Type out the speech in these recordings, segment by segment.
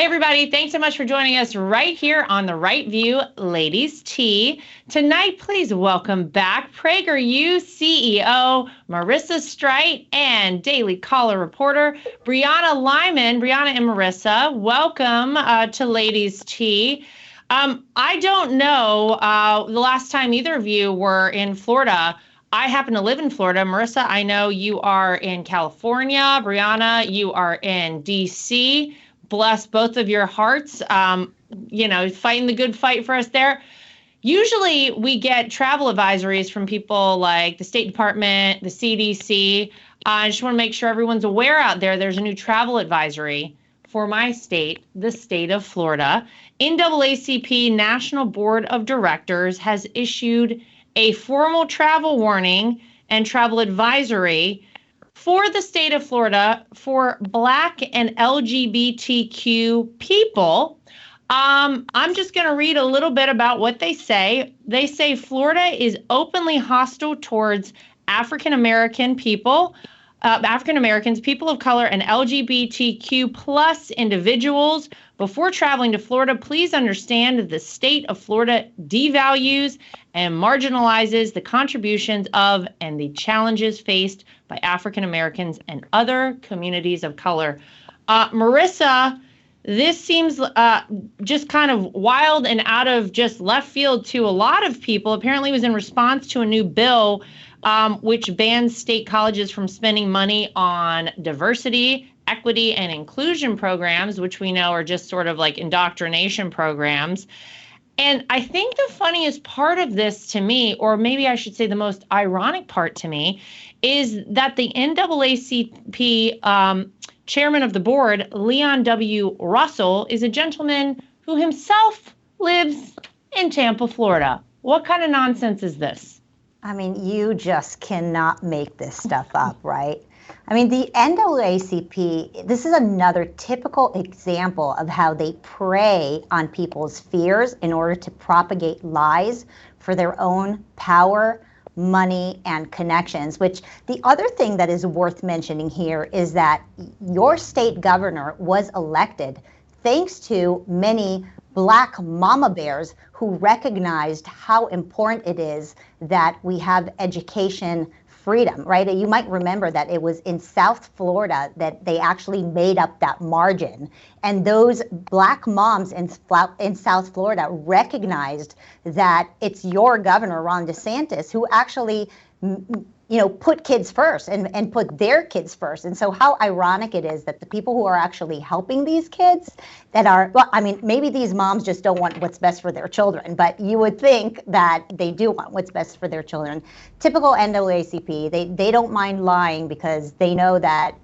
Hey, everybody. Thanks so much for joining us right here on the Right View Ladies Tea. Tonight, please welcome back PragerU CEO Marissa Streit and Daily Caller reporter Brianna Lyman. Brianna and Marissa, welcome to Ladies Tea. I don't know the last time either of you were in Florida. I happen to live in Florida. Marissa, I know you are in California. Brianna, you are in D.C. Bless both of your hearts, fighting the good fight for us there. Usually we get travel advisories from people like the State Department, the CDC. I just want to make sure everyone's aware out there. There's a new travel advisory for my state, the state of Florida. NAACP National Board of Directors has issued a formal travel warning and travel advisory for the state of Florida for Black and LGBTQ people. I'm just going to read a little bit about what they say. They say Florida is openly hostile towards African Americans, people of color, and LGBTQ plus individuals. Before traveling to Florida, please understand that the state of Florida devalues and marginalizes the contributions of and the challenges faced by African Americans and other communities of color. Marissa, this seems just kind of wild and out of just left field to a lot of people. Apparently it was in response to a new bill which bans state colleges from spending money on diversity, equity, and inclusion programs, which we know are just sort of like indoctrination programs. And I think the funniest part of this to me, or maybe I should say the most ironic part to me, is that the NAACP chairman of the board, Leon W. Russell, is a gentleman who himself lives in Tampa, Florida. What kind of nonsense is this? I mean, you just cannot make this stuff up, right? I mean, the NAACP, this is another typical example of how they prey on people's fears in order to propagate lies for their own power, money, and connections, which the other thing that is worth mentioning here is that your state governor was elected thanks to many Black mama bears who recognized how important it is that we have education freedom, right? You might remember that it was in South Florida that they actually made up that margin. And those Black moms in South Florida recognized that it's your governor, Ron DeSantis, who actually put kids first and put their kids first. And so how ironic it is that the people who are actually helping these kids that are, well, I mean, maybe these moms just don't want what's best for their children, but you would think that they do want what's best for their children. Typical NAACP, they don't mind lying because they know that,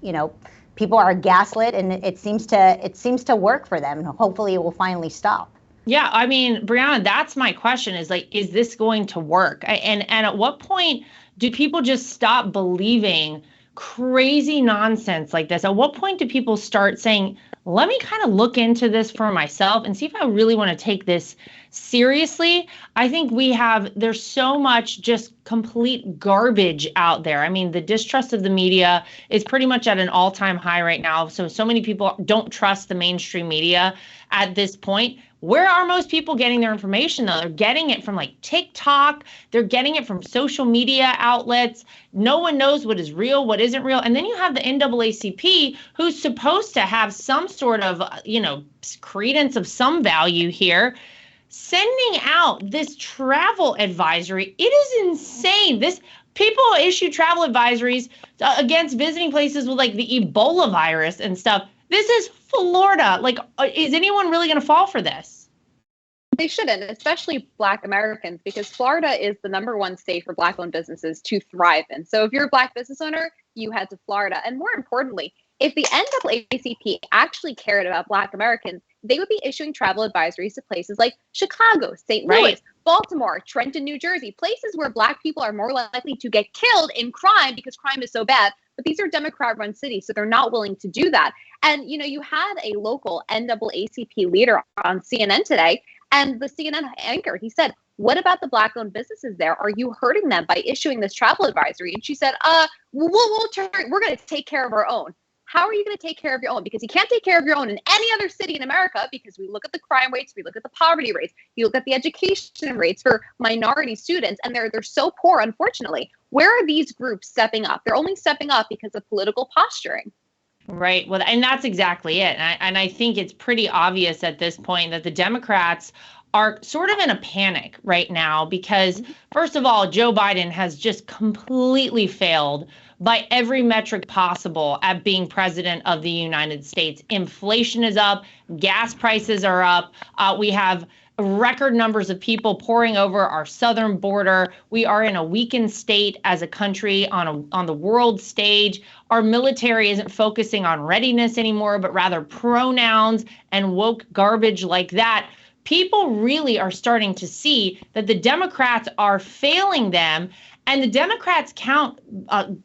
people are gaslit and it seems to work for them. Hopefully it will finally stop. Yeah, I mean, Brianna, that's my question is is this going to work? And at what point do people just stop believing crazy nonsense like this? At what point do people start saying, let me kind of look into this for myself and see if I really want to take this seriously? I think there's so much just complete garbage out there. I mean, the distrust of the media is pretty much at an all-time high right now. So many people don't trust the mainstream media at this point. Where are most people getting their information, though? They're getting it from TikTok. They're getting it from social media outlets. No one knows what is real, what isn't real. And then you have the NAACP, who's supposed to have some sort of, credence of some value here, sending out this travel advisory. It is insane. People issue travel advisories against visiting places with the Ebola virus and stuff. This is Florida. Is anyone really going to fall for this? They shouldn't, especially Black Americans, because Florida is the #1 state for Black-owned businesses to thrive in. So if you're a Black business owner, you head to Florida. And more importantly, if the NAACP actually cared about Black Americans, they would be issuing travel advisories to places like Chicago, St. Louis, Baltimore, Trenton, New Jersey, places where Black people are more likely to get killed in crime because crime is so bad. But these are Democrat-run cities, so they're not willing to do that. And, you had a local NAACP leader on CNN today, and the CNN anchor, he said, what about the Black-owned businesses there? Are you hurting them by issuing this travel advisory? And she said, we're going to take care of our own. how are you going to take care of your own? Because you can't take care of your own in any other city in America, because we look at the crime rates, we look at the poverty rates, you look at the education rates for minority students, and they're so poor, unfortunately. Where are these groups stepping up? They're only stepping up because of political posturing. Right. Well, and that's exactly it. And I think it's pretty obvious at this point that the Democrats are sort of in a panic right now because, first of all, Joe Biden has just completely failed by every metric possible at being president of the United States. Inflation is up, gas prices are up. We have record numbers of people pouring over our southern border. We are in a weakened state as a country on the world stage. Our military isn't focusing on readiness anymore, but rather pronouns and woke garbage like that. People really are starting to see that the Democrats are failing them. And the Democrats count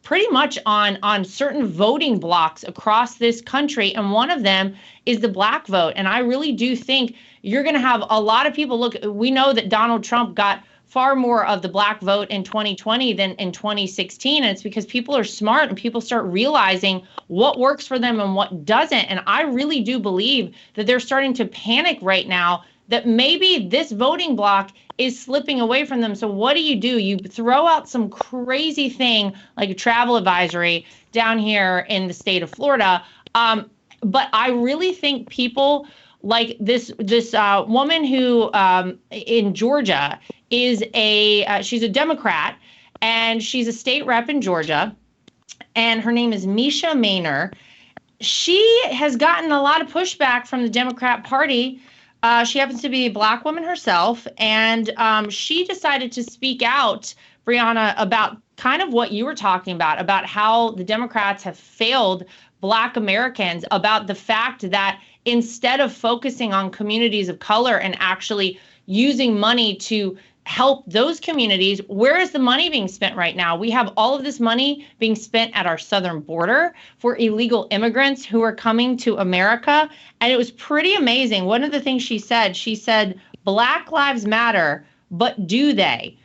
pretty much on certain voting blocks across this country. And one of them is the black vote. And I really do think you're going to have a lot of people look. We know that Donald Trump got far more of the black vote in 2020 than in 2016. And it's because people are smart and people start realizing what works for them and what doesn't. And I really do believe that they're starting to panic right now that maybe this voting block is slipping away from them. So what do? You throw out some crazy thing like a travel advisory down here in the state of Florida. But I really think people like this woman who in Georgia is she's a Democrat and she's a state rep in Georgia, and her name is Misha Maynor. She has gotten a lot of pushback from the Democrat Party. She happens to be a black woman herself, and she decided to speak out, Brianna, about kind of what you were talking about how the Democrats have failed Black Americans, about the fact that instead of focusing on communities of color and actually using money to help those communities, where is the money being spent right now? We have all of this money being spent at our southern border for illegal immigrants who are coming to America. And it was pretty amazing. One of the things she said, Black Lives Matter, but do they?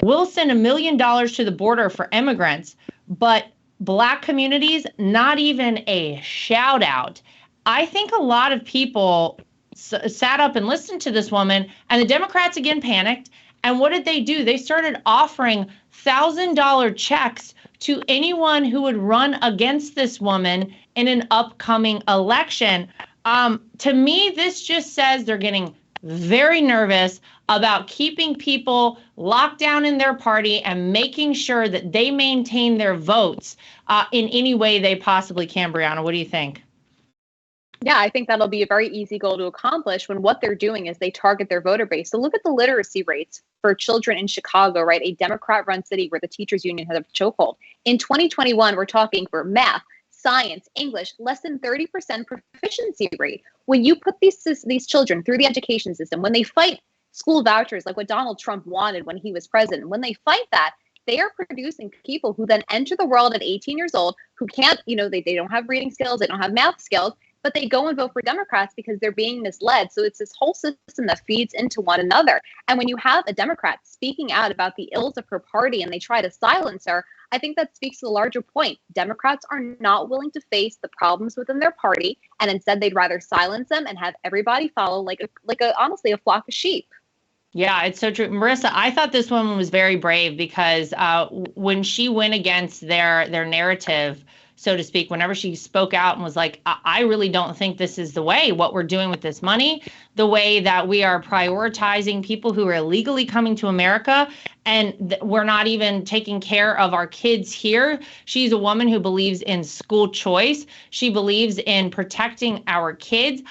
We'll send $1 million to the border for immigrants, but Black communities, not even a shout out. I think a lot of people sat up and listened to this woman, and the Democrats again panicked. And what did they do? They started offering $1,000 checks to anyone who would run against this woman in an upcoming election. To me, this just says they're getting very nervous about keeping people locked down in their party and making sure that they maintain their votes in any way they possibly can. Brianna, what do you think? Yeah, I think that'll be a very easy goal to accomplish when what they're doing is they target their voter base. So look at the literacy rates for children in Chicago, right? A Democrat-run city where the teachers union has a chokehold. In 2021, we're talking for math, science, English, less than 30% proficiency rate. When you put these children through the education system, when they fight school vouchers like what Donald Trump wanted when he was president, when they fight that, they are producing people who then enter the world at 18 years old, who can't, they don't have reading skills, they don't have math skills, but they go and vote for Democrats because they're being misled. So it's this whole system that feeds into one another. And when you have a Democrat speaking out about the ills of her party and they try to silence her, I think that speaks to the larger point. Democrats are not willing to face the problems within their party, and instead they'd rather silence them and have everybody follow like honestly a flock of sheep. Yeah, it's so true. Marissa, I thought this woman was very brave because when she went against their narrative, so to speak, whenever she spoke out and was like, I really don't think this is the way, what we're doing with this money, the way that we are prioritizing people who are illegally coming to America, and we're not even taking care of our kids here. She's a woman who believes in school choice. She believes in protecting our kids.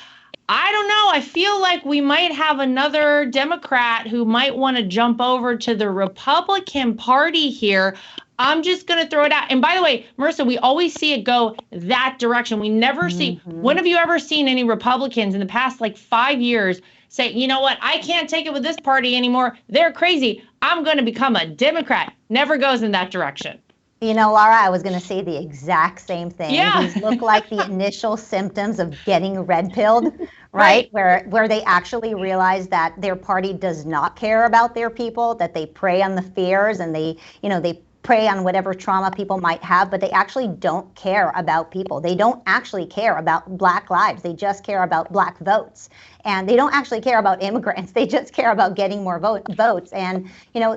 I don't know. I feel like we might have another Democrat who might want to jump over to the Republican Party here. I'm just going to throw it out. And by the way, Marissa, we always see it go that direction. We never see. When have you ever seen any Republicans in the past 5 years say, you know what, I can't take it with this party anymore. They're crazy. I'm going to become a Democrat. Never goes in that direction. Lara, I was going to say the exact same thing. Yeah. These look like the initial symptoms of getting red-pilled, right? Where they actually realize that their party does not care about their people, that they prey on the fears and they prey on whatever trauma people might have, but they actually don't care about people. They don't actually care about Black lives. They just care about Black votes. And they don't actually care about immigrants. They just care about getting more votes. And,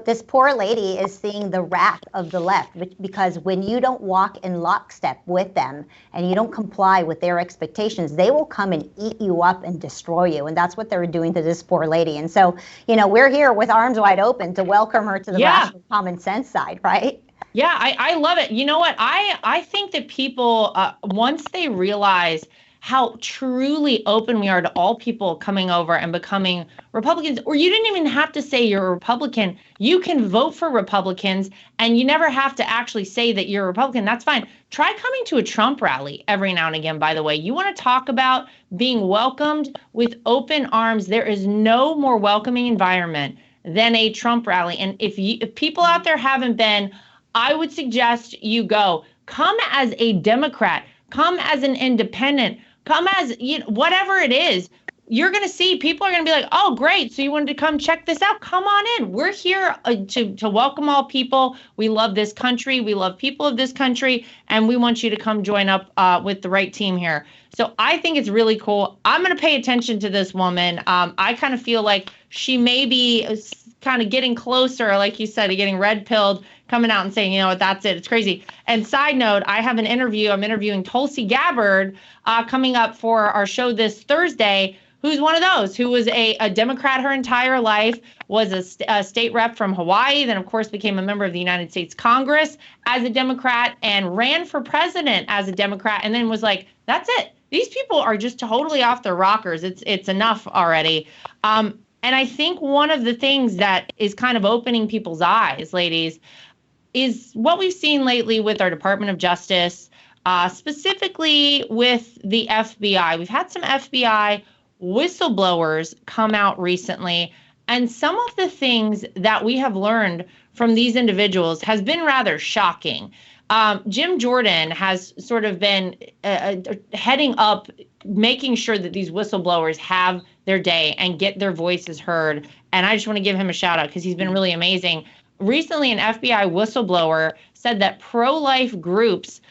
this poor lady is seeing the wrath of the left, because when you don't walk in lockstep with them and you don't comply with their expectations, they will come and eat you up and destroy you. And that's what they're doing to this poor lady. And so, we're here with arms wide open to welcome her to the rational common sense side, right? Yeah, I love it. You know what? I think that people, once they realize how truly open we are to all people coming over and becoming Republicans, or you didn't even have to say you're a Republican. You can vote for Republicans and you never have to actually say that you're a Republican. That's fine. Try coming to a Trump rally every now and again, by the way. You want to talk about being welcomed with open arms. There is no more welcoming environment than a Trump rally. And if people out there haven't been, I would suggest you go. Come as a Democrat. Come as an independent. Come as whatever it is. You're going to see people are going to be like, oh, great. So you wanted to come check this out. Come on in. We're here to welcome all people. We love this country. We love people of this country. And we want you to come join up with the right team here. So I think it's really cool. I'm going to pay attention to this woman. I kind of feel like she may be kind of getting closer, like you said, to getting red pilled, coming out and saying, that's it. It's crazy. And side note, I have an interview. I'm interviewing Tulsi Gabbard coming up for our show this Thursday, who's one of those, who was a Democrat her entire life, was a state rep from Hawaii, then, of course, became a member of the United States Congress as a Democrat and ran for president as a Democrat, and then was like, that's it. These people are just totally off their rockers. It's enough already. And I think one of the things that is kind of opening people's eyes, ladies, is what we've seen lately with our Department of Justice, specifically with the FBI. We've had some FBI whistleblowers come out recently, and some of the things that we have learned from these individuals has been rather shocking. Jim Jordan has sort of been heading up, making sure that these whistleblowers have their day and get their voices heard. And I just want to give him a shout out because he's been really amazing. Recently, an FBI whistleblower said that pro-life groups,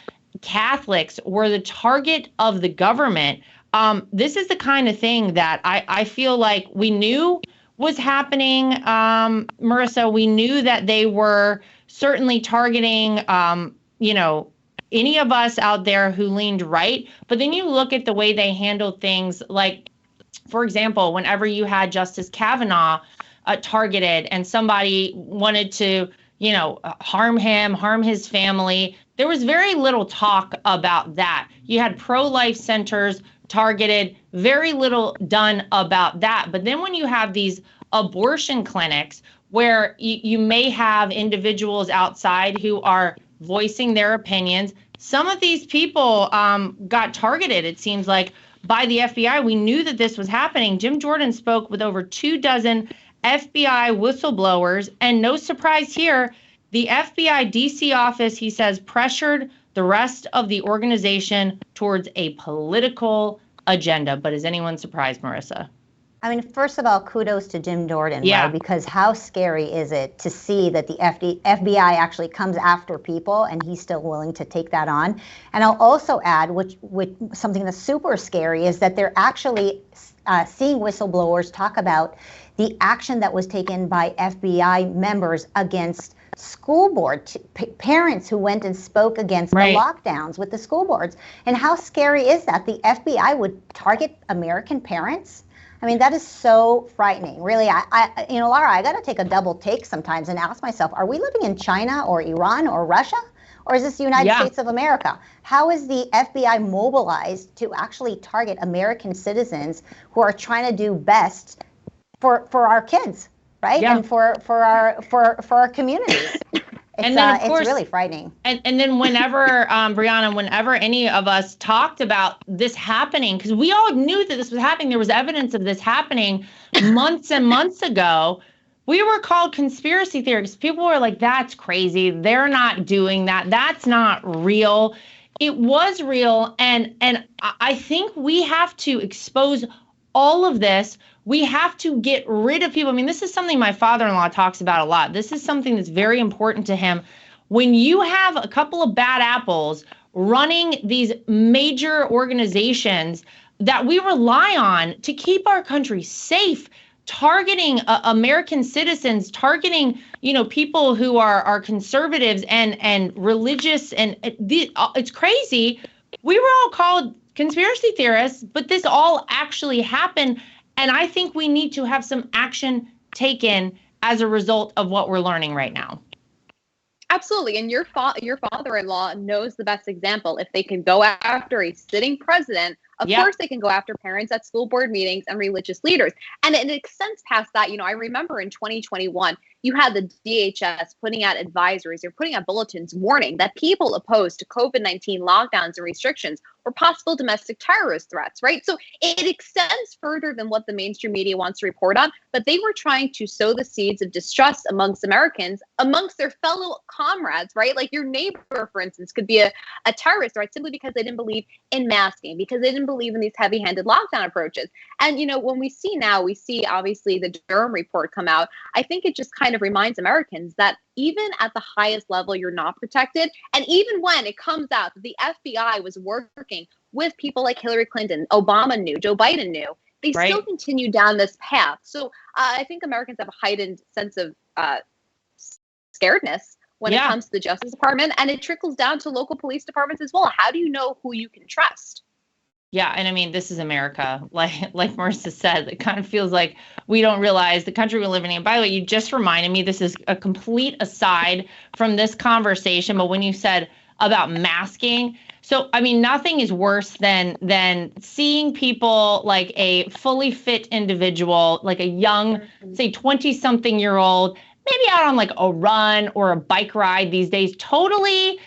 Catholics, were the target of the government. This is the kind of thing that I feel like we knew was happening, Marissa. We knew that they were certainly targeting, any of us out there who leaned right. But then you look at the way they handled things, like, for example, whenever you had Justice Kavanaugh targeted and somebody wanted to, harm him, harm his family, there was very little talk about that. You had pro-life centers targeted, very little done about that. But then when you have these abortion clinics where you may have individuals outside who are voicing their opinions, some of these people got targeted, it seems like, by the FBI. We knew that this was happening. Jim Jordan spoke with over 24 FBI whistleblowers, and no surprise here, the FBI DC office, he says, pressured the rest of the organization towards a political agenda. But is anyone surprised, Marissa? I mean, first of all, kudos to Jim Jordan, right? Because how scary is it to see that the FBI actually comes after people and he's still willing to take that on? And I'll also add, which something that's super scary, is that they're actually seeing whistleblowers talk about the action that was taken by FBI members against school board parents who went and spoke against the lockdowns with the school boards. And how scary is that? The FBI would target American parents? I mean, that is so frightening. Really, Lara, I got to take a double take sometimes and ask myself, are we living in China or Iran or Russia? Or is this the United States of America? How is the FBI mobilized to actually target American citizens who are trying to do best for our kids, right? And for our communities? And then, of course, it's really frightening. And then whenever, Brianna, whenever any of us talked about this happening, because we all knew that this was happening, there was evidence of this happening months and months ago, we were called conspiracy theorists. People were like, that's crazy. They're not doing that. That's not real. It was real. And I think we have to expose all of this. We have to get rid of people. I mean, this is something my father-in-law talks about a lot. This is something that's very important to him. when you have a couple of bad apples running these major organizations that we rely on to keep our country safe, targeting American citizens, targeting, people who are conservatives and religious, and it's crazy. We were all called conspiracy theorists, but this all actually happened, and I think we need to have some action taken as a result of what we're learning right now. Absolutely. And your father-in-law knows the best example. If they can go after a sitting president, of course they can go after parents at school board meetings and religious leaders. And it extends past that. I remember in 2021, you had the DHS putting out advisories or putting out bulletins warning that people opposed to COVID-19 lockdowns and restrictions were possible domestic terrorist threats, right? So it extends further than what the mainstream media wants to report on, but they were trying to sow the seeds of distrust amongst Americans, amongst their fellow comrades, right? Like your neighbor, for instance, could be a terrorist threat simply because they didn't believe in masking, because they didn't believe in these heavy-handed lockdown approaches. And, when we see obviously the Durham report come out, I think it just kind of reminds Americans that even at the highest level, you're not protected. And even when it comes out that the FBI was working with people like Hillary Clinton, Obama knew, Joe Biden knew, they still continue down this path. So I think Americans have a heightened sense of scaredness when it comes to the Justice Department, and it trickles down to local police departments as well. How do you know who you can trust? Yeah, and I mean, this is America. Like Marissa said, it kind of feels like we don't realize the country we're living in. By the way, you just reminded me, this is a complete aside from this conversation, but when you said about masking, so I mean, nothing is worse than seeing people like a fully fit individual, like a young, say 20-something-year-old, maybe out on like a run or a bike ride these days, totally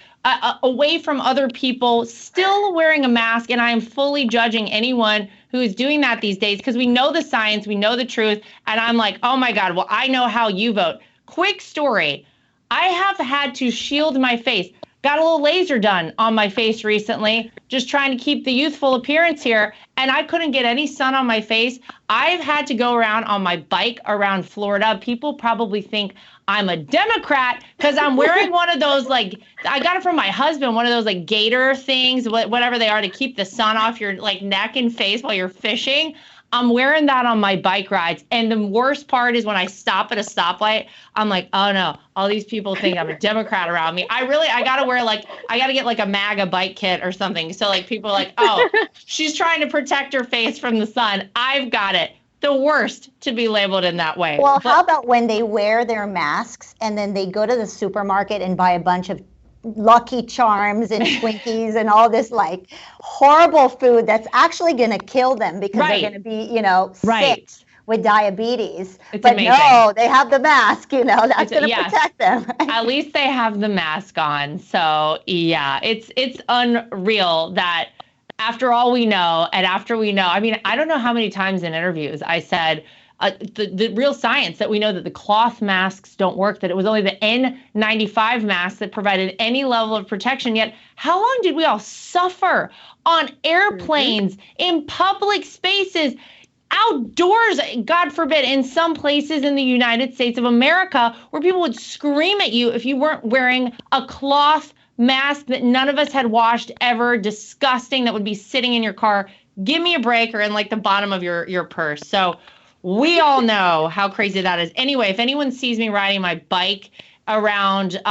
away from other people, still wearing a mask. And I am fully judging anyone who is doing that these days because we know the science, we know the truth. And I'm like, oh my God, well, I know how you vote. Quick story. I have had to shield my face. Got a little laser done on my face recently, just trying to keep the youthful appearance here. And I couldn't get any sun on my face. I've had to go around on my bike around Florida. People probably think I'm a Democrat because I'm wearing one of those, like, I got it from my husband, one of those like gator things, whatever they are, to keep the sun off your like neck and face while you're fishing. I'm wearing that on my bike rides. And the worst part is when I stop at a stoplight, I'm like, oh no, all these people think I'm a Democrat around me. I gotta get like a MAGA bike kit or something. So like people are like, oh, she's trying to protect her face from the sun. I've got it. The worst to be labeled in that way. Well, how about when they wear their masks and then they go to the supermarket and buy a bunch of Lucky Charms and Twinkies and all this like horrible food that's actually going to kill them because they're going to be, sick with diabetes. It's but amazing. No, they have the mask, that's going to protect them. At least they have the mask on. So yeah, it's unreal that after all we know, and after we know, I mean, I don't know how many times in interviews I said, the real science that we know that the cloth masks don't work, that it was only the N95 mask that provided any level of protection. Yet, how long did we all suffer on airplanes, in public spaces, outdoors, God forbid, in some places in the United States of America, where people would scream at you if you weren't wearing a cloth mask that none of us had washed ever, disgusting, that would be sitting in your car, give me a break, or in like the bottom of your purse. So we all know how crazy that is. Anyway, if anyone sees me riding my bike around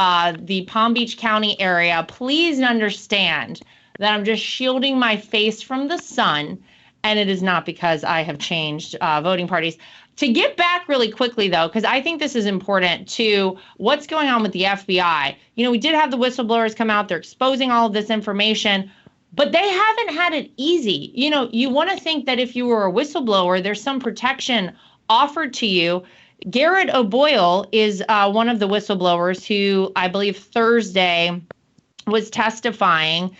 the Palm Beach County area, please understand that I'm just shielding my face from the sun, and it is not because I have changed voting parties. To get back really quickly, though, because I think this is important to what's going on with the FBI. We did have the whistleblowers come out. They're exposing all of this information. But they haven't had it easy. You want to think that if you were a whistleblower, there's some protection offered to you. Garrett O'Boyle is one of the whistleblowers who I believe Thursday was testifying.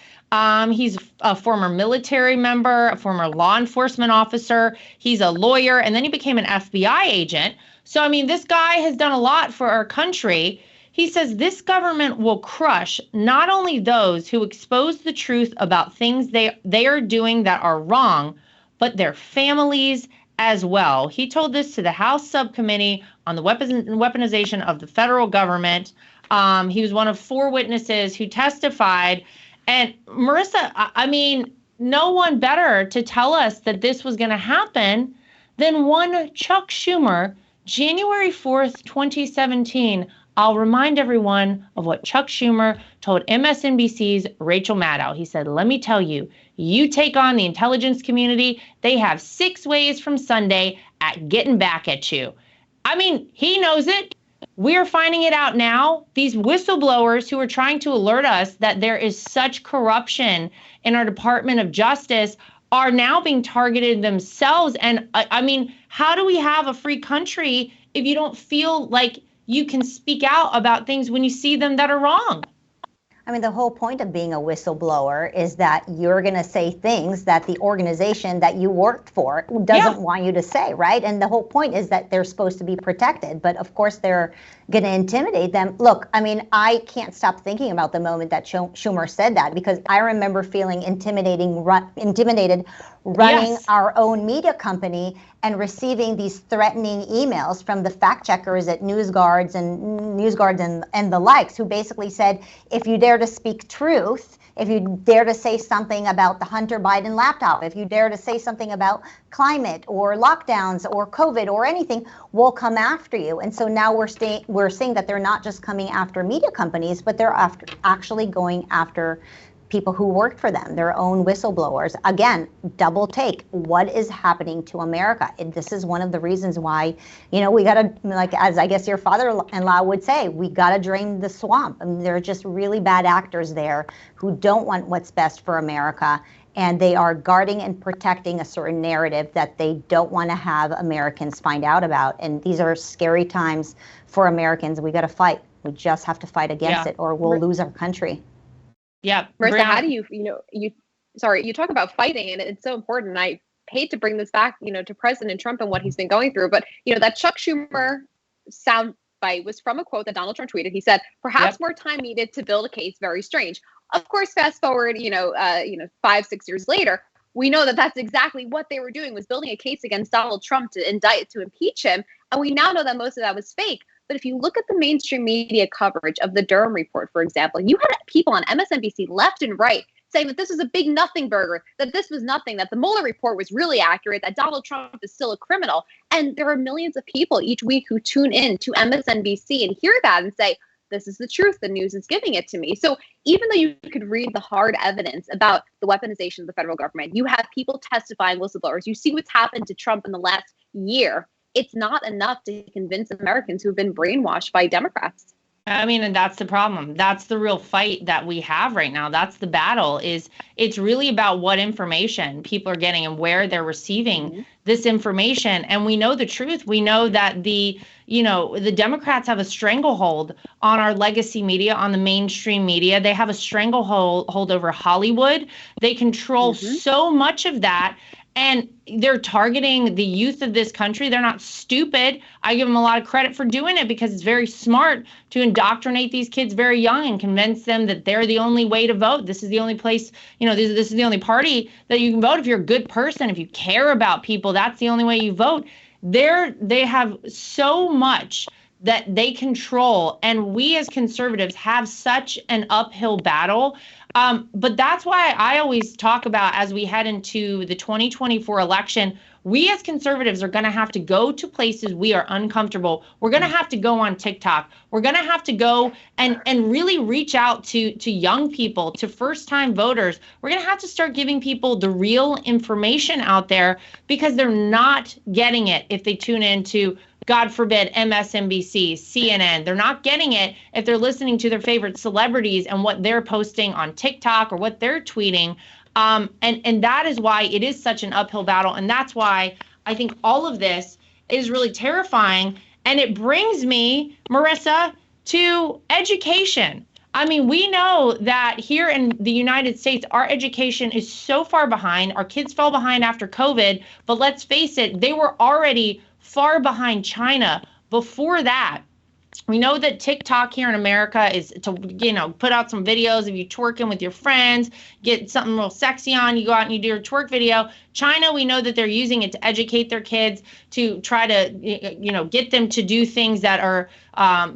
He's a former military member, a former law enforcement officer. He's a lawyer, and then he became an FBI agent. So, I mean, this guy has done a lot for our country. He says this government will crush not only those who expose the truth about things they are doing that are wrong, but their families as well. He told this to the House Subcommittee on the Weaponization of the Federal Government. He was one of 4 witnesses who testified. And Marissa, I mean, no one better to tell us that this was going to happen than one Chuck Schumer, January 4th, 2017. I'll remind everyone of what Chuck Schumer told MSNBC's Rachel Maddow. He said, let me tell you, you take on the intelligence community, they have 6 ways from Sunday at getting back at you. I mean, he knows it. We're finding it out now. These whistleblowers who are trying to alert us that there is such corruption in our Department of Justice are now being targeted themselves. And I mean, how do we have a free country if you don't feel like you can speak out about things when you see them that are wrong? I mean, the whole point of being a whistleblower is that you're going to say things that the organization that you worked for doesn't want you to say, right? And the whole point is that they're supposed to be protected. But of course, they're going to intimidate them. Look, I mean, I can't stop thinking about the moment that Schumer said that, because I remember feeling intimidated running our own media company and receiving these threatening emails from the fact checkers at NewsGuards and the likes, who basically said, if you dare to speak truth, if you dare to say something about the Hunter Biden laptop, if you dare to say something about climate or lockdowns or COVID or anything, we'll come after you. And so now we're seeing that they're not just coming after media companies, but they're actually going after people who worked for them, their own whistleblowers. Again, double take. What is happening to America? And this is one of the reasons why, we got to, like, as I guess your father-in-law would say, we got to drain the swamp. I mean, there are just really bad actors there who don't want what's best for America. And they are guarding and protecting a certain narrative that they don't want to have Americans find out about. And these are scary times for Americans. We got to fight. We just have to fight against it, or we'll lose our country. Yeah. Marissa, how do you talk about fighting, and it's so important. And I hate to bring this back, to President Trump and what he's been going through, but, that Chuck Schumer soundbite was from a quote that Donald Trump tweeted. He said, perhaps more time needed to build a case. Very strange. Of course, fast forward, 5-6 years later, we know that that's exactly what they were doing, was building a case against Donald Trump to impeach him. And we now know that most of that was fake. But if you look at the mainstream media coverage of the Durham report, for example, you had people on MSNBC left and right saying that this was a big nothing burger, that this was nothing, that the Mueller report was really accurate, that Donald Trump is still a criminal. And there are millions of people each week who tune in to MSNBC and hear that and say, this is the truth. The news is giving it to me. So even though you could read the hard evidence about the weaponization of the federal government, you have people testifying, whistleblowers. You see what's happened to Trump in the last year. It's not enough to convince Americans who've been brainwashed by Democrats. I mean, and that's the problem. That's the real fight that we have right now. That's the battle. It's really about what information people are getting and where they're receiving this information. And we know the truth. We know that the Democrats have a stranglehold on our legacy media, on the mainstream media. They have a stranglehold over Hollywood. They control so much of that. And they're targeting the youth of this country. They're not stupid. I give them a lot of credit for doing it, because it's very smart to indoctrinate these kids very young and convince them that they're the only way to vote. This is the only place, this is the only party that you can vote. If you're a good person, if you care about people, that's the only way you vote. They have so much that they control. And we as conservatives have such an uphill battle. But that's why I always talk about, as we head into the 2024 election, we as conservatives are going to have to go to places we are uncomfortable. We're going to have to go on TikTok. We're going to have to go and really reach out to young people, to first-time voters. We're going to have to start giving people the real information out there, because they're not getting it if they tune into, God forbid, MSNBC, CNN. They're not getting it if they're listening to their favorite celebrities and what they're posting on TikTok or what they're tweeting. And that is why it is such an uphill battle. And that's why I think all of this is really terrifying. And it brings me, Marissa, to education. I mean, we know that here in the United States, our education is so far behind. Our kids fell behind after COVID. But let's face it, they were already far behind China before that. We know that TikTok here in America is to, put out some videos of you twerking with your friends, get something real sexy on, you go out and you do your twerk video. China, we know that they're using it to educate their kids, to try to, get them to do things that are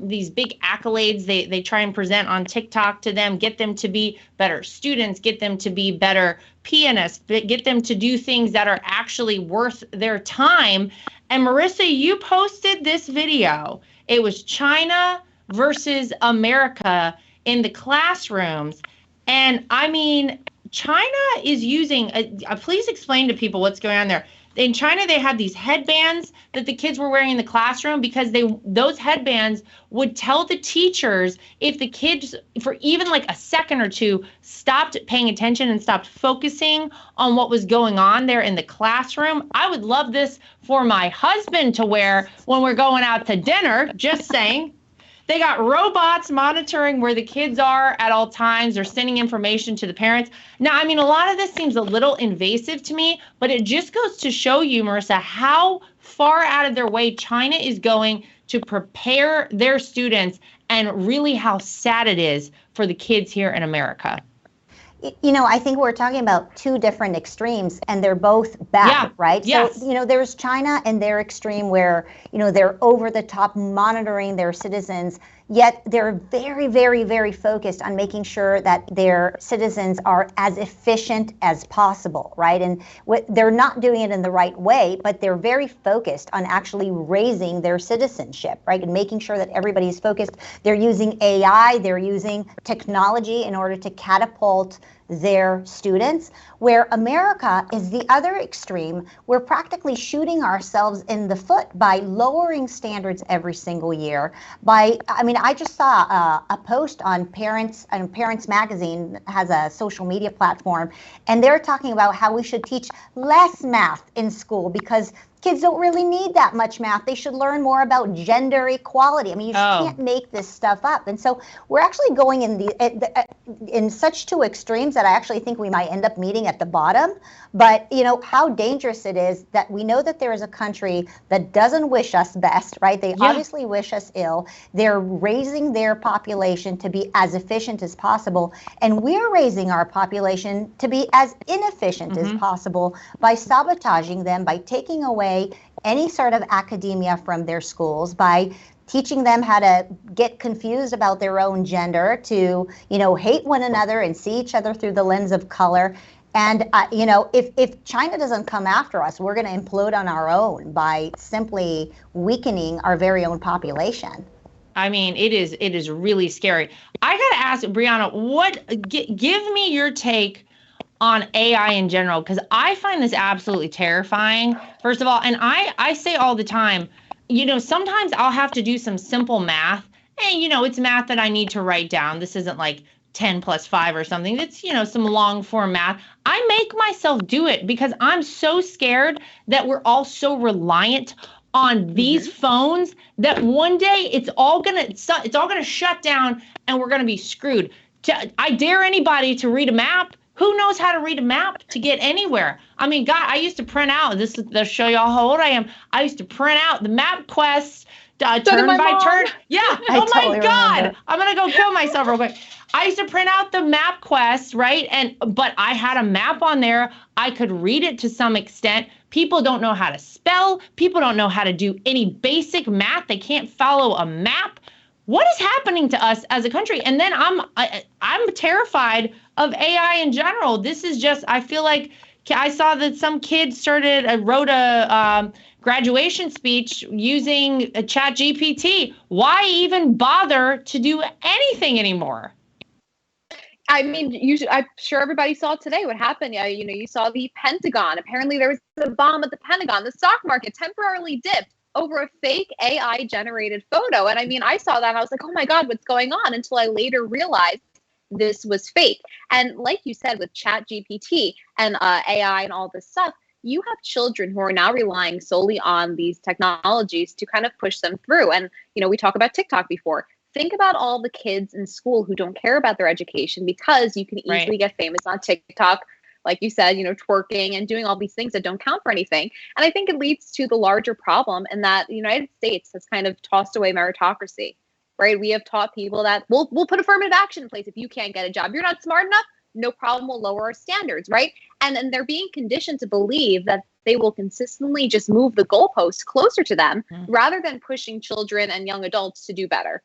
these big accolades they try and present on TikTok to them, get them to be better students, get them to be better pianists, get them to do things that are actually worth their time. And Marissa, you posted this video. It was China versus America in the classrooms. And I mean, China is using, please explain to people what's going on there. In China, they had these headbands that the kids were wearing in the classroom because those headbands would tell the teachers if the kids, for even like a second or two, stopped paying attention and stopped focusing on what was going on there in the classroom. I would love this for my husband to wear when we're going out to dinner, just saying. They got robots monitoring where the kids are at all times. They're sending information to the parents. Now, I mean, a lot of this seems a little invasive to me, but it just goes to show you, Marissa, how far out of their way China is going to prepare their students and really how sad it is for the kids here in America. I think we're talking about two different extremes, and they're both bad, right? Yes. So, there's China and their extreme where, they're over the top monitoring their citizens, yet they're very, very, very focused on making sure that their citizens are as efficient as possible, right? And they're not doing it in the right way, but they're very focused on actually raising their citizenship, right? And making sure that everybody's focused. They're using AI, they're using technology in order to catapult their students, where America is the other extreme. We're practically shooting ourselves in the foot by lowering standards every single year. I just saw a post on Parents, and Parents Magazine has a social media platform, and they're talking about how we should teach less math in school because kids don't really need that much math. They should learn more about gender equality. I mean, you just can't make this stuff up. And so we're actually going in such two extremes that I actually think we might end up meeting at the bottom. But, how dangerous it is that we know that there is a country that doesn't wish us best, right? They obviously wish us ill. They're raising their population to be as efficient as possible. And we're raising our population to be as inefficient as possible by sabotaging them, by taking away any sort of academia from their schools, by teaching them how to get confused about their own gender, to, hate one another and see each other through the lens of color. And, if China doesn't come after us, we're going to implode on our own by simply weakening our very own population. I mean, it is really scary. I got to ask, Brianna, give me your take on AI in general, because I find this absolutely terrifying, first of all. And I say all the time, sometimes I'll have to do some simple math, and, it's math that I need to write down. This isn't like 10 plus 5 or something. It's, some long form math. I make myself do it because I'm so scared that we're all so reliant on these phones that one day it's all gonna shut down and we're gonna be screwed. I dare anybody to read a map. Who knows how to read a map to get anywhere? I mean, God, I used to print out, to show y'all how old I am. I used to print out the map quests, turn by turn. Yeah. Oh my God. Remember. I'm going to go kill myself real quick. I used to print out the map quests, right? But I had a map on there. I could read it to some extent. People don't know how to spell. People don't know how to do any basic math. They can't follow a map. What is happening to us as a country? And then I'm terrified of AI in general. This is just, I feel like I saw that some kid wrote a graduation speech using a ChatGPT. Why even bother to do anything anymore? I mean, I'm sure everybody saw today what happened. You saw the Pentagon. Apparently there was a bomb at the Pentagon. The stock market temporarily dipped over a fake AI generated photo. And I mean, I saw that and I was like, oh my God, what's going on? Until I later realized this was fake. And like you said, with ChatGPT and AI and all this stuff, you have children who are now relying solely on these technologies to kind of push them through. And, we talk about TikTok before. Think about all the kids in school who don't care about their education because you can easily get famous on TikTok, like you said, twerking and doing all these things that don't count for anything. And I think it leads to the larger problem in that the United States has kind of tossed away meritocracy. right? We have taught people that we'll put affirmative action in place if you can't get a job. You're not smart enough, no problem, we'll lower our standards, right? And then they're being conditioned to believe that they will consistently just move the goalposts closer to them rather than pushing children and young adults to do better.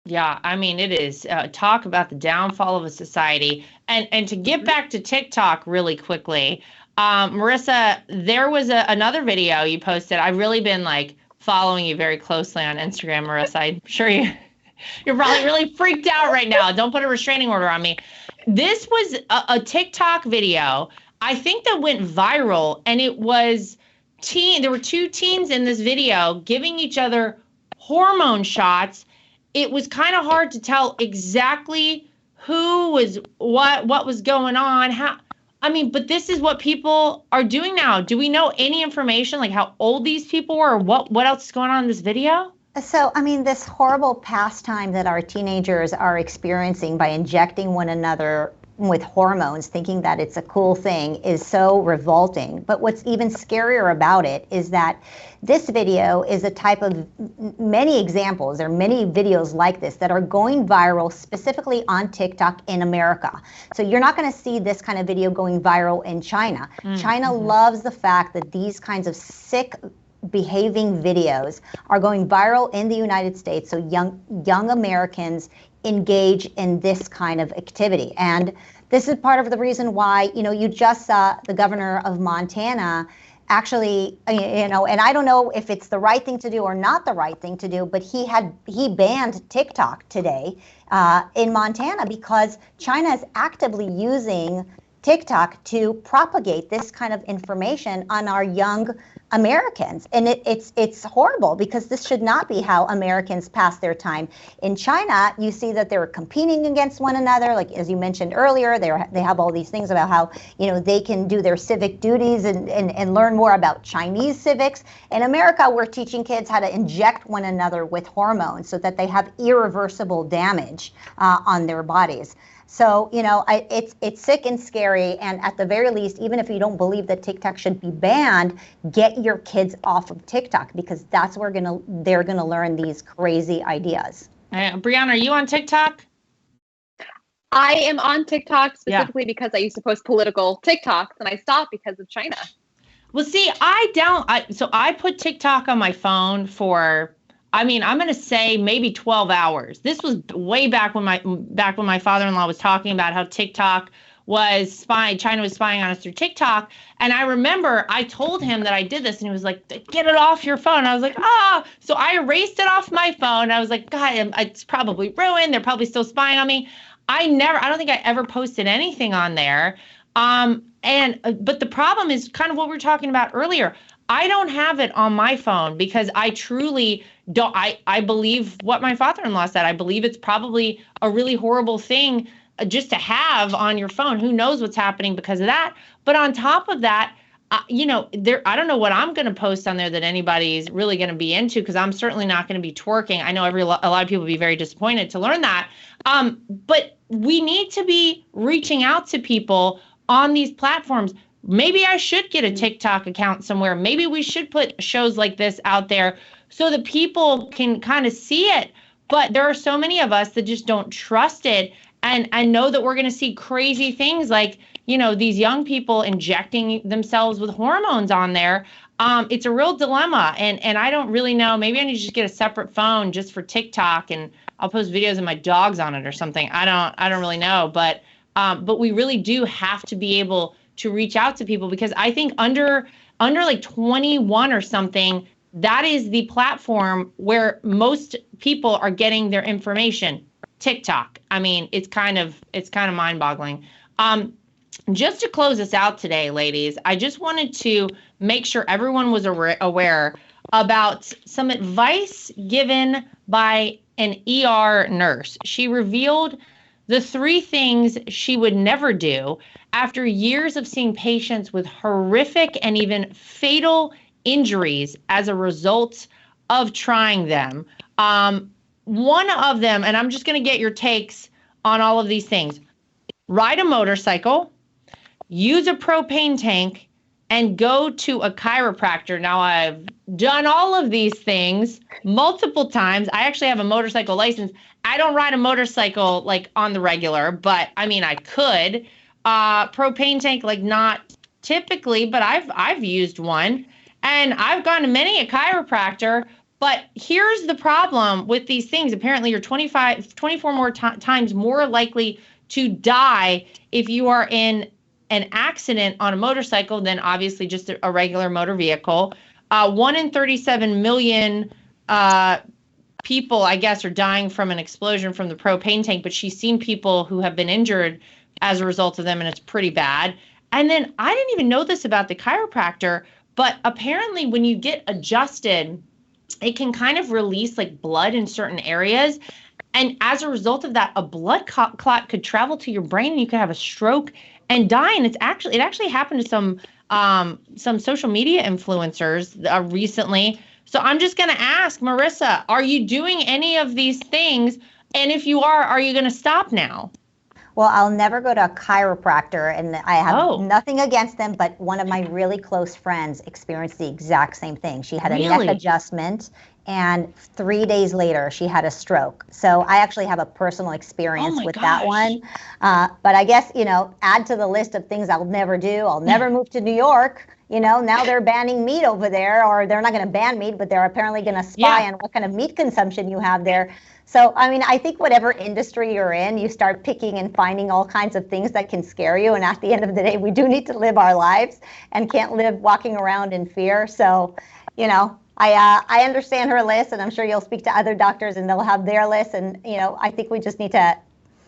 Yeah, I mean, it is talk about the downfall of a society. And to get back to TikTok really quickly, Marissa, there was another video you posted. I've really been like following you very closely on Instagram, Marissa. I'm sure you're probably really freaked out right now. Don't put a restraining order on me. This was a TikTok video, I think, that went viral, and it was there were two teens in this video giving each other hormone shots. It was kind of hard to tell exactly who was what was going on. But this is what people are doing now. Do we know any information, like how old these people were, or what else is going on in this video? So, this horrible pastime that our teenagers are experiencing by injecting one another with hormones, thinking that it's a cool thing, is so revolting. But what's even scarier about it is that this video is a type of many examples. There are many videos like this that are going viral specifically on TikTok in America. So you're not going to see this kind of video going viral in China. China loves the fact that these kinds of sick behaving videos are going viral in the United States, so young Americans engage in this kind of activity. And this is part of the reason why, you just saw the governor of Montana actually, and I don't know if it's the right thing to do or not the right thing to do, but he banned TikTok today in Montana because China is actively using TikTok to propagate this kind of information on our young Americans. And it's horrible because this should not be how Americans pass their time. In China, you see that they're competing against one another. Like, as you mentioned earlier, they have all these things about how, they can do their civic duties and learn more about Chinese civics. In America, we're teaching kids how to inject one another with hormones so that they have irreversible damage on their bodies. So, it's sick and scary. And at the very least, even if you don't believe that TikTok should be banned, get your kids off of TikTok, because that's where they're gonna learn these crazy ideas. Brianna, are you on TikTok? I am on TikTok specifically because I used to post political TikToks, and I stopped because of China. Well, see, I put TikTok on my phone for, I'm going to say maybe 12 hours. This was way back when my father-in-law was talking about how TikTok was spying, China was spying on us through TikTok. And I remember I told him that I did this, and he was like, get it off your phone. I was like, so I erased it off my phone. I was like, God, it's probably ruined. They're probably still spying on me. I don't think I ever posted anything on there. But the problem is kind of what we were talking about earlier. I don't have it on my phone because I truly don't. I believe what my father-in-law said. I believe it's probably a really horrible thing just to have on your phone. Who knows what's happening because of that? But on top of that, I don't know what I'm going to post on there that anybody's really going to be into, because I'm certainly not going to be twerking. I know a lot of people would be very disappointed to learn that. But we need to be reaching out to people on these platforms. Maybe I should get a TikTok account somewhere. Maybe we should put shows like this out there so that people can kind of see it. But there are so many of us that just don't trust it. And I know that we're going to see crazy things like, these young people injecting themselves with hormones on there. It's a real dilemma. And I don't really know. Maybe I need to just get a separate phone just for TikTok, and I'll post videos of my dogs on it or something. I don't really know. But we really do have to be able to reach out to people, because I think under like 21 or something, that is the platform where most people are getting their information. TikTok. It's kind of mind-boggling. Just to close us out today, ladies, I just wanted to make sure everyone was aware about some advice given by an ER nurse. She revealed the 3 things she would never do after years of seeing patients with horrific and even fatal injuries as a result of trying them. One of them, and I'm just going to get your takes on all of these things: ride a motorcycle, use a propane tank, and go to a chiropractor. Now, I've done all of these things multiple times. I actually have a motorcycle license. I don't ride a motorcycle like on the regular, but I mean, I could. Propane tank, like not typically, but I've used one, and I've gone to many a chiropractor. But here's the problem with these things. Apparently, you're 24 more times more likely to die if you are in an accident on a motorcycle than obviously just a regular motor vehicle. 1 in 37 million people, I guess, are dying from an explosion from the propane tank, but she's seen people who have been injured as a result of them, and it's pretty bad. And then I didn't even know this about the chiropractor, but apparently when you get adjusted, it can kind of release like blood in certain areas. And as a result of that, a blood clot could travel to your brain and you could have a stroke and die. And it actually happened to some social media influencers recently. So I'm just going to ask, Marissa, are you doing any of these things? And if you are you going to stop now? Well, I'll never go to a chiropractor, and I have nothing against them, but one of my really close friends experienced the exact same thing. She had a neck adjustment, and 3 days later, she had a stroke. So I actually have a personal experience with that one. But I guess, add to the list of things I'll never do. I'll never move to New York. Now they're banning meat over there, or they're not going to ban meat, but they're apparently going to spy on what kind of meat consumption you have there. So, I mean, I think whatever industry you're in, you start picking and finding all kinds of things that can scare you. And at the end of the day, we do need to live our lives and can't live walking around in fear. So, I understand her list, and I'm sure you'll speak to other doctors and they'll have their list. And, I think we just need to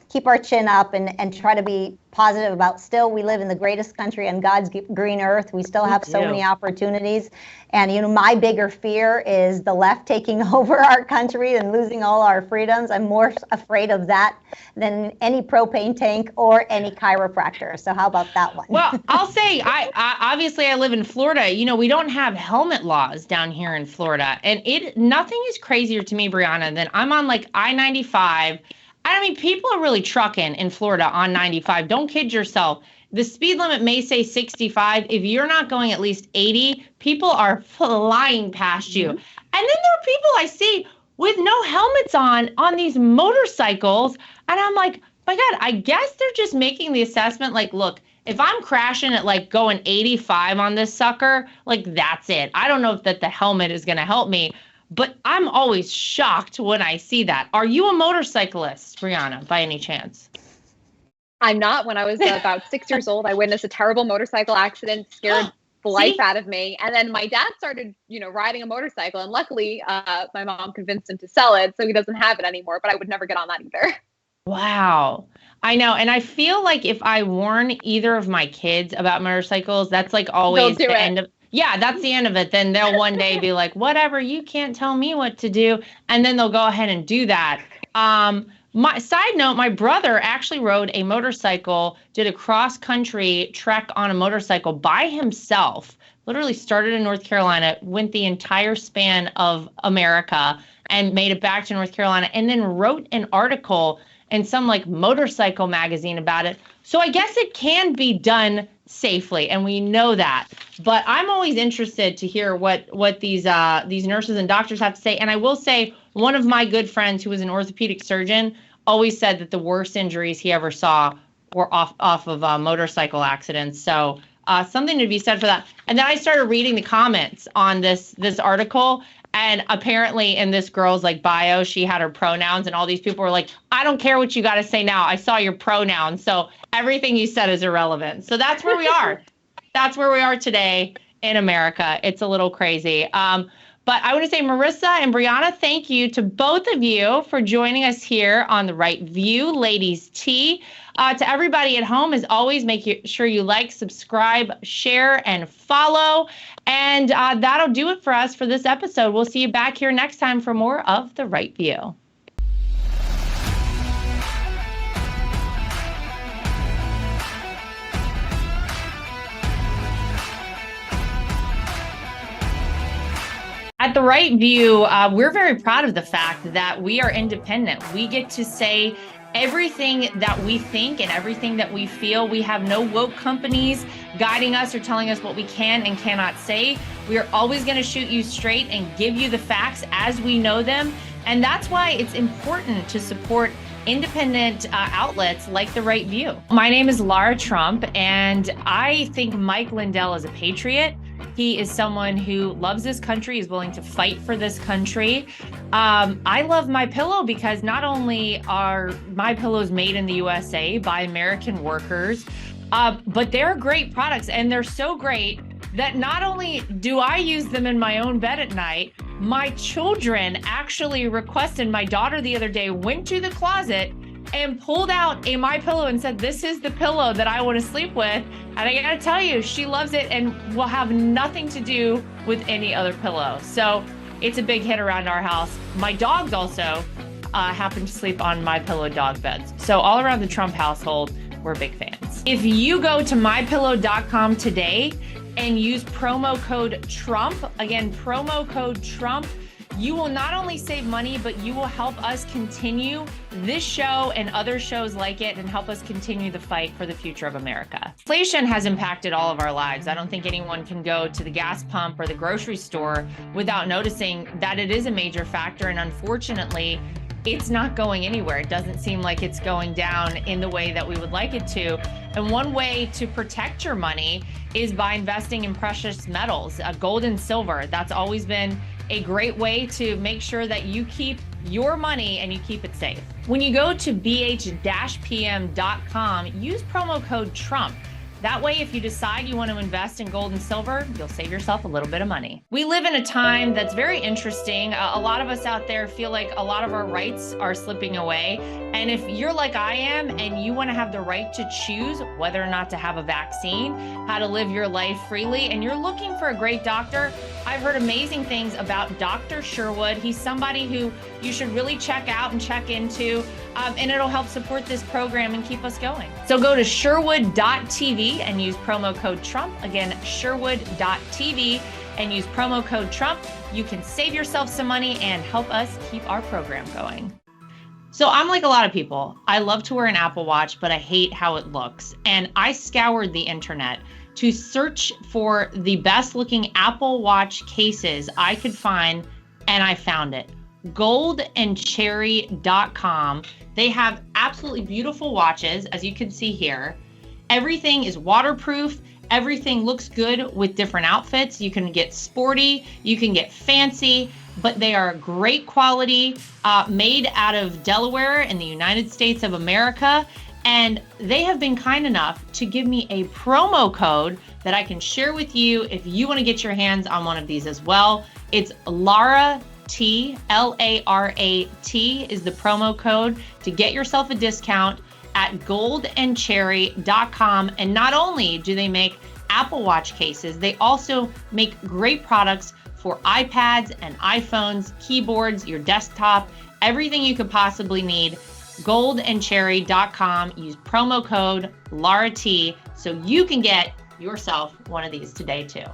keep our chin up and try to be positive about we live in the greatest country on God's green earth. We still have so many opportunities. And, my bigger fear is the left taking over our country and losing all our freedoms. I'm more afraid of that than any propane tank or any chiropractor. So how about that one? Well, I'll say, I obviously I live in Florida. We don't have helmet laws down here in Florida. And nothing is crazier to me, Brianna, than I'm on like I-95. I mean, people are really trucking in Florida on 95. Don't kid yourself. The speed limit may say 65. If you're not going at least 80, people are flying past you. And then there are people I see with no helmets on these motorcycles. And I'm like, my God, I guess they're just making the assessment like, look, if I'm crashing at like going 85 on this sucker, like that's it. I don't know if the helmet is going to help me. But I'm always shocked when I see that. Are you a motorcyclist, Brianna, by any chance? I'm not. When I was about 6 years old, I witnessed a terrible motorcycle accident, scared the life out of me. And then my dad started, riding a motorcycle. And luckily, my mom convinced him to sell it, so he doesn't have it anymore. But I would never get on that either. Wow. I know. And I feel like if I warn either of my kids about motorcycles, that's like always the end of... Yeah, that's the end of it. Then they'll one day be like, whatever, you can't tell me what to do. And then they'll go ahead and do that. My side note, my brother actually rode a motorcycle, did a cross-country trek on a motorcycle by himself, literally started in North Carolina, went the entire span of America and made it back to North Carolina, and then wrote an article in some like motorcycle magazine about it. So I guess it can be done safely, and we know that. But I'm always interested to hear what these nurses and doctors have to say. And I will say, one of my good friends who was an orthopedic surgeon always said that the worst injuries he ever saw were off of motorcycle accidents. So something to be said for that. And then I started reading the comments on this article. And apparently in this girl's like bio, she had her pronouns, and all these people were like, I don't care what you got to say now. I saw your pronouns. So everything you said is irrelevant. So that's where we are. That's where we are today in America. It's a little crazy. But I want to say, Marissa and Brianna, thank you to both of you for joining us here on The Right View, Ladies Tea. To everybody at home, as always, make sure you like, subscribe, share, and follow. And that'll do it for us for this episode. We'll see you back here next time for more of The Right View. At The Right View, we're very proud of the fact that we are independent. We get to say everything that we think and everything that we feel. We have no woke companies guiding us or telling us what we can and cannot say. We are always going to shoot you straight and give you the facts as we know them. And that's why it's important to support independent outlets like The Right View. My name is Lara Trump, and I think Mike Lindell is a patriot. He is someone who loves this country, is willing to fight for this country. I love MyPillow because not only are MyPillows made in the USA by American workers, but they're great products, and they're so great that not only do I use them in my own bed at night, my children actually requested. My daughter the other day went to the closet and pulled out a MyPillow and said, "This is the pillow that I want to sleep with." And I gotta tell you, she loves it and will have nothing to do with any other pillow. So it's a big hit around our house. My dogs also happen to sleep on MyPillow dog beds. So all around the Trump household, we're big fans. If you go to mypillow.com today and use promo code Trump, again, promo code Trump, you will not only save money, but you will help us continue this show and other shows like it and help us continue the fight for the future of America. Inflation has impacted all of our lives. I don't think anyone can go to the gas pump or the grocery store without noticing that it is a major factor. And unfortunately, it's not going anywhere. It doesn't seem like it's going down in the way that we would like it to. And one way to protect your money is by investing in precious metals, gold and silver. That's always been a great way to make sure that you keep your money and you keep it safe. When you go to bh-pm.com, use promo code Trump. That way, if you decide you want to invest in gold and silver, you'll save yourself a little bit of money. We live in a time that's very interesting. A lot of us out there feel like a lot of our rights are slipping away. And if you're like I am and you want to have the right to choose whether or not to have a vaccine, how to live your life freely, and you're looking for a great doctor, I've heard amazing things about Dr. Sherwood. He's somebody who you should really check out and check into, and it'll help support this program and keep us going. So go to sherwood.tv and use promo code Trump. Again, sherwood.tv and use promo code Trump. You can save yourself some money and help us keep our program going. So I'm like a lot of people. I love to wear an Apple Watch, but I hate how it looks. And I scoured the internet to search for the best looking Apple Watch cases I could find, and I found it. goldandcherry.com. They have absolutely beautiful watches, as you can see here. Everything is waterproof. Everything looks good with different outfits. You can get sporty, you can get fancy, but they are great quality, made out of Delaware in the United States of America. And they have been kind enough to give me a promo code that I can share with you if you want to get your hands on one of these as well. It's Lara T, L-A-R-A-T is the promo code to get yourself a discount at goldandcherry.com. And not only do they make Apple Watch cases, they also make great products for iPads and iPhones, keyboards, your desktop, everything you could possibly need. goldandcherry.com. Use promo code LaraT so you can get yourself one of these today too.